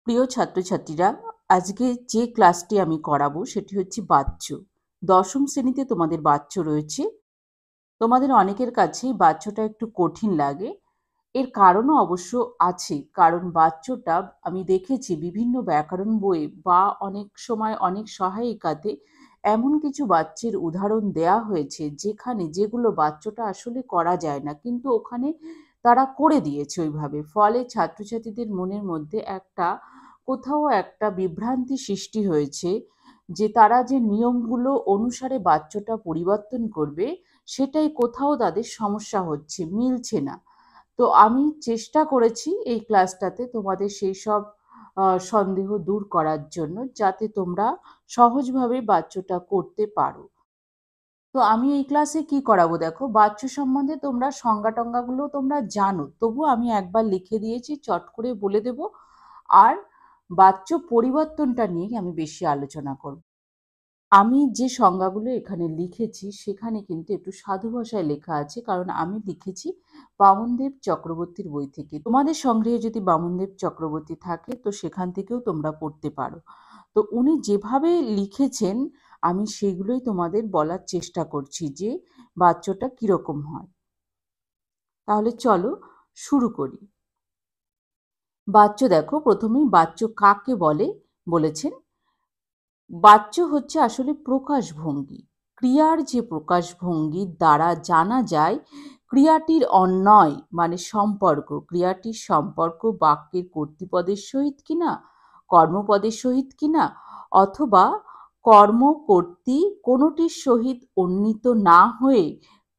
প্রিয় ছাত্রছাত্রীরা, আজকে যে ক্লাসটি আমি করাবো সেটি হচ্ছে বাচ্য। দশম শ্রেণীতে তোমাদের বাচ্য রয়েছে। তোমাদের অনেকের কাছেই বাচ্যটা একটু কঠিন লাগে। এর কারণও অবশ্য আছে, কারণ বাচ্যটা আমি দেখেছি বিভিন্ন ব্যাকরণ বইয়ে বা অনেক সময় অনেক সহায়িকাতে এমন কিছু বাচ্যের উদাহরণ দেয়া হয়েছে যেগুলো বাচ্যটা আসলে করা যায় না, কিন্তু ওখানে তারা করে দিয়েছে ওইভাবে। ফলে ছাত্রছাত্রীদের মনের মধ্যে কোথাও একটা বিভ্রান্তি সৃষ্টি হয়েছে যে তারা যে নিয়মগুলো অনুসারে বাচ্যটা পরিবর্তন করবে সেটাই কোথাও তাদের সমস্যা হচ্ছে, মিলছে না। তো আমি চেষ্টা করেছি এই ক্লাসটাতে তোমাদের সেই সব সন্দেহ দূর করার জন্য, যাতে তোমরা সহজভাবে বাচ্যটা করতে পারো। তো আমি এই ক্লাসে কি করাবো দেখো, বাচ্য সম্বন্ধে তোমরা সংজ্ঞা টঙ্গাগুলো তোমরা জানো, তবু আমি একবার লিখে দিয়েছি, চট করে বলে দেব। আর বাচ্য পরিবর্তনটা নিয়ে আমি বেশি আলোচনা করব। আমি যে সংজ্ঞাগুলো এখানে লিখেছি সেখানে কিন্তু একটু সাধু ভাষায় লেখা আছে, কারণ আমি লিখেছি বামনদেব চক্রবর্তীর বই থেকে। তোমাদের সংগ্রহে যদি বামনদেব চক্রবর্তী থাকে তো সেখান থেকেও তোমরা পড়তে পারো। তো উনি যেভাবে লিখেছেন আমি সেগুলোই তোমাদের বলার চেষ্টা করছি যে বাচ্যটা কিরকম হয়। তাহলে চলো শুরু করি। বাচ্য দেখো, প্রথমেই বাচ্য কাকে বলে বলেছেন। বাচ্য হচ্ছে আসলে প্রকাশভঙ্গি, ক্রিয়ার যে প্রকাশভঙ্গির দ্বারা জানা যায় ক্রিয়াটির অন্বয় মানে সম্পর্ক, ক্রিয়াটির সম্পর্ক বাক্যের কর্তৃপদের সহিত কিনা, কর্মপদের সহিত কিনা, অথবা কর্ম কর্তৃ কোনটির সহিত উন্নীত না হয়ে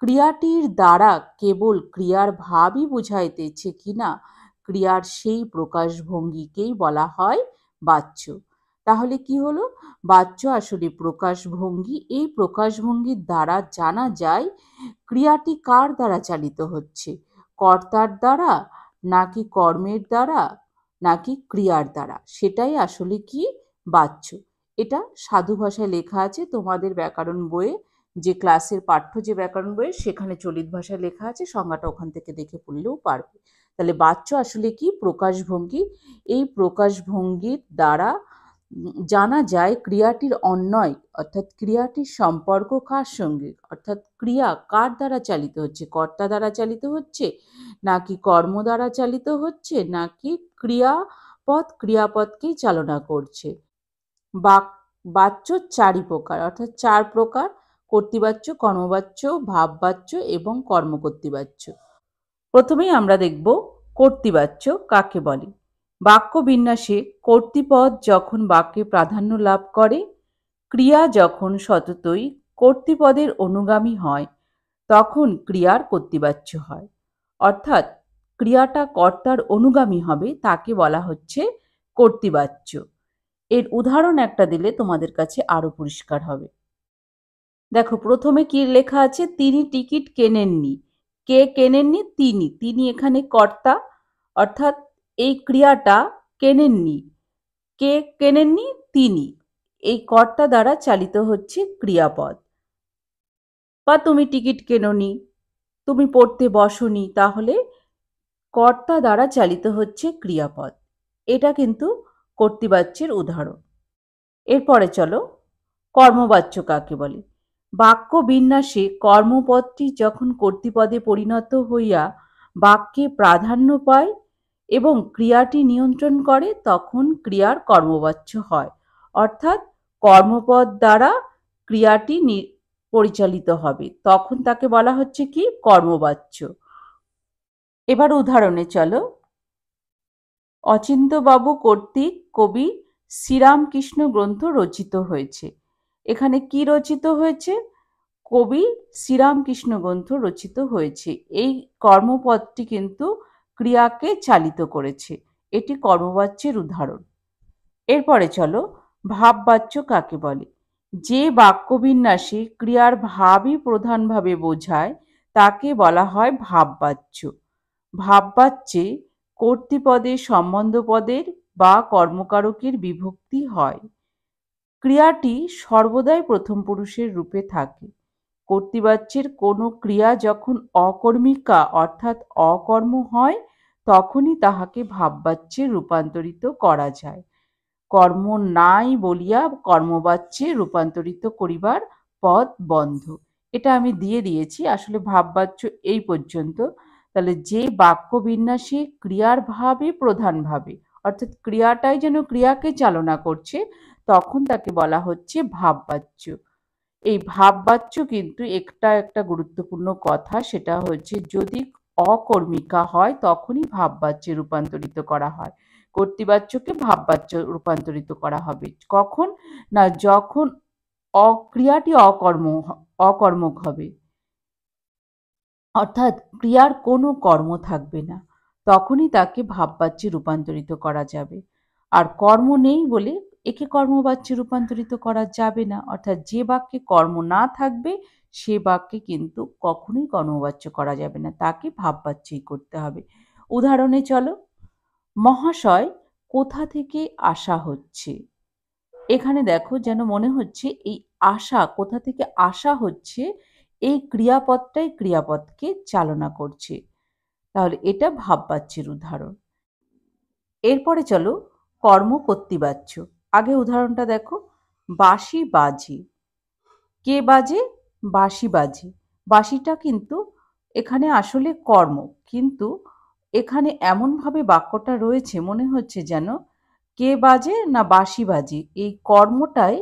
ক্রিয়াটির দ্বারা কেবল ক্রিয়ার ভাবই বুঝাইতেছে কিনা, ক্রিয়ার সেই প্রকাশভঙ্গিকেই বলা হয় বাচ্য। তাহলে কি হলো, বাচ্য আসলে প্রকাশভঙ্গি। এই প্রকাশভঙ্গির দ্বারা জানা যায় ক্রিয়াটি কার দ্বারা চালিত হচ্ছে, কর্তার দ্বারা নাকি কর্মের দ্বারা নাকি ক্রিয়ার দ্বারা, সেটাই আসলে কি বাচ্য। এটা সাধু ভাষায় লেখা আছে তোমাদের ব্যাকরণ বইয়ে, যে ক্লাসের পাঠ্য যে ব্যাকরণ বইয়ে সেখানে চলিত ভাষায় লেখা আছে, সংজ্ঞাটা ওখান থেকে দেখে পড়লেও পারবে। তাহলে বাচ্য আসলে কি প্রকাশভঙ্গি। এই প্রকাশভঙ্গির দ্বারা জানা যায় ক্রিয়াটির অন্বয়, অর্থাৎ ক্রিয়াটির সম্পর্ক কার সঙ্গে, অর্থাৎ ক্রিয়া কার দ্বারা চালিত হচ্ছে, কর্তা দ্বারা চালিত হচ্ছে নাকি কর্ম দ্বারা চালিত হচ্ছে নাকি ক্রিয়াপদকেই চালনা করছে। বাচ্য চারি প্রকার, অর্থাৎ চার প্রকার: কর্তৃবাচ্য, কর্মবাচ্য, ভাববাচ্য এবং কর্মকর্তৃবাচ্য। প্রথমেই আমরা দেখব কর্তৃবাচ্য কাকে বলে। বাক্য বিন্যাসে কর্তৃপদ যখন বাক্যে প্রাধান্য লাভ করে, ক্রিয়া যখন সততই কর্তৃপদের অনুগামী হয়, তখন ক্রিয়ার কর্তৃবাচ্য হয়। অর্থাৎ ক্রিয়াটা কর্তার অনুগামী হবে, তাকে বলা হচ্ছে কর্তৃবাচ্য। এর উদাহরণ একটা দিলে তোমাদের কাছে আরো পরিষ্কার হবে। দেখো, প্রথমে কি লেখা আছে, তিনি টিকিট কেনেননি। কে কেনেননি? তিনি। তিনি এখানে কর্তা, অর্থাৎ এই ক্রিয়াটা কেনেননি। কে কেনেননি? তিনি। এই কর্তা দ্বারা চালিত হচ্ছে ক্রিয়াপদ। বা তুমি টিকিট কেননি, তুমি পড়তে বসনি, তাহলে কর্তা দ্বারা চালিত হচ্ছে ক্রিয়াপদ। এটা কিন্তু কর্তৃবাচ্যের উদাহরণ। এরপরে চলো কর্মবাচ্য কাকে বলে। বাক্য বিন্যাসে কর্মপদটি যখন কর্তৃপদে পরিণত হইয়া বাক্যে প্রাধান্য পায় এবং ক্রিয়াটি নিয়ন্ত্রণ করে, তখন ক্রিয়ার কর্মবাচ্য হয়। অর্থাৎ কর্মপদ দ্বারা ক্রিয়াটি পরিচালিত হবে, তখন তাকে বলা হচ্ছে কি কর্মবাচ্য। এবার উদাহরণে চলো। অচিন্ত্যবাবু কর্তৃক কবি শ্রীরামকৃষ্ণ গ্রন্থ রচিত হয়েছে। এখানে কি রচিত হয়েছে? কবি শ্রীরামকৃষ্ণ গ্রন্থ রচিত হয়েছে। এই কর্মপদটি কিন্তু ক্রিয়াকে চালিত করেছে। এটি কর্মবাচ্যের উদাহরণ। এরপরে চলো ভাববাচ্য কাকে বলে। যে বাক্যবিন্যাসে ক্রিয়ার ভাবই প্রধানভাবে বোঝায় তাকে বলা হয় ভাববাচ্য। ভাববাচ্যে কর্তৃপদে সম্বন্ধপদের বা কর্মকারকের বিভক্তি হয়। ক্রিয়াটি সর্বদাই প্রথম পুরুষের রূপে থাকে। কর্তৃবাচ্যের কোনো ক্রিয়া যখন অকর্মিকা অর্থাৎ অকর্ম হয়, তখনই তাহাকে ভাববাচ্যে রূপান্তরিত করা যায়। কর্ম নাই বলিয়া কর্মবাচ্যে রূপান্তরিত করিবার পথ বন্ধ। এটা আমি দিয়ে দিয়েছি, আসলে ভাববাচ্য এই পর্যন্ত। তাহলে যে বাক্য বিন্যাসে ক্রিয়ার ভাবে প্রধান ভাবে, অর্থাৎ ক্রিয়াটাই যেন ক্রিয়াকে চালনা করছে, তখন তাকে বলা হচ্ছে ভাববাচ্য। এই ভাববাচ্য কিন্তু একটা একটা গুরুত্বপূর্ণ কথা, সেটা হচ্ছে যদি অকর্মিকা হয় তখনই ভাববাচ্যে রূপান্তরিত করা হয়। কর্তৃবাচ্যকে ভাববাচ্য রূপান্তরিত করা হবে কখন? না, যখন ক্রিয়াটি অকর্মক হবে, অর্থাৎ ক্রিয়ার কোনো কর্ম থাকবে না, তখনই তাকে ভাববাচ্যে রূপান্তরিত করা যাবে। আর কর্ম নেই বলে একে কর্মবাচ্যে রূপান্তরিত করা যাবে না, অর্থাৎ যে বাক্যে কর্ম না থাকবে সে বাক্যে কিন্তু কখনোই কর্মবাচ্য করা যাবে না, তাকে ভাববাচ্যই করতে হবে। উদাহরণে চলো, মহাশয় কোথা থেকে আসা হচ্ছে। এখানে দেখো যেন মনে হচ্ছে এই আসা, কোথা থেকে আসা হচ্ছে, এই ক্রিয়াপদটাই ক্রিয়াপদকে চালনা করছে, তাহলে এটা ভাববাচ্যের উদাহরণ। এরপরে চলো কর্ম কর্তৃবাচ্য। আগে উদাহরণটা দেখো, বাঁশি বাজে। কে বাজে? বাঁশি বাজে। বাঁশিটা কিন্তু এখানে আসলে কর্ম, কিন্তু এখানে এমনভাবে বাক্যটা রয়েছে মনে হচ্ছে যেন কে বাজে না বাঁশি বাজে, এই কর্মটাই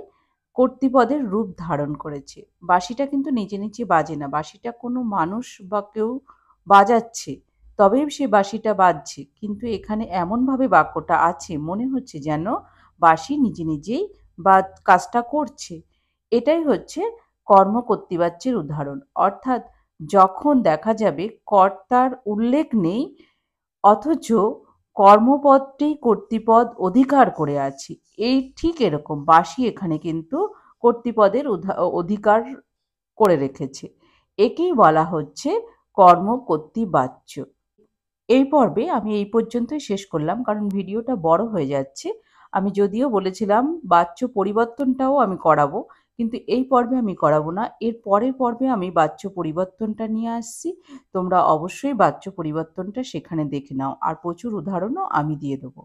কর্তৃপদের রূপ ধারণ করেছে। বাঁশিটা কিন্তু নিচে নিচে বাজে না, বাঁশিটা কোনো মানুষ বা কেউ বাজাচ্ছে, তবেই সে বাঁশিটা বাজছে, কিন্তু এখানে এমনভাবে বাক্যটা আছে মনে হচ্ছে যেন বাঁশি নিজে নিজেই বা কাজটা করছে। এটাই হচ্ছে কর্ম কর্তৃবাচ্যের উদাহরণ। অর্থাৎ যখন দেখা যাবে কর্তার উল্লেখ নেই অথচ কর্মপদটি কর্তৃপদ অধিকার করে আছে, এই ঠিক এরকম বাঁশি এখানে কিন্তু কর্তৃপদের অধিকার করে রেখেছে, একেই বলা হচ্ছে কর্ম কর্তৃবাচ্য। এই পর্বে আমি এই পর্যন্তই শেষ করলাম, কারণ ভিডিওটা বড় হয়ে যাচ্ছে। আমি যদিও বলেছিলাম বাচ্য পরিবর্তনটাও আমি করাবো, কিন্তু এই পর্বে আমি করাবো না, এর পরের পর্বে আমি বাচ্য পরিবর্তনটা নিয়ে আসছি। তোমরা অবশ্যই বাচ্য পরিবর্তনটা সেখানে দেখে নাও, আর প্রচুর উদাহরণও আমি দিয়ে দেবো।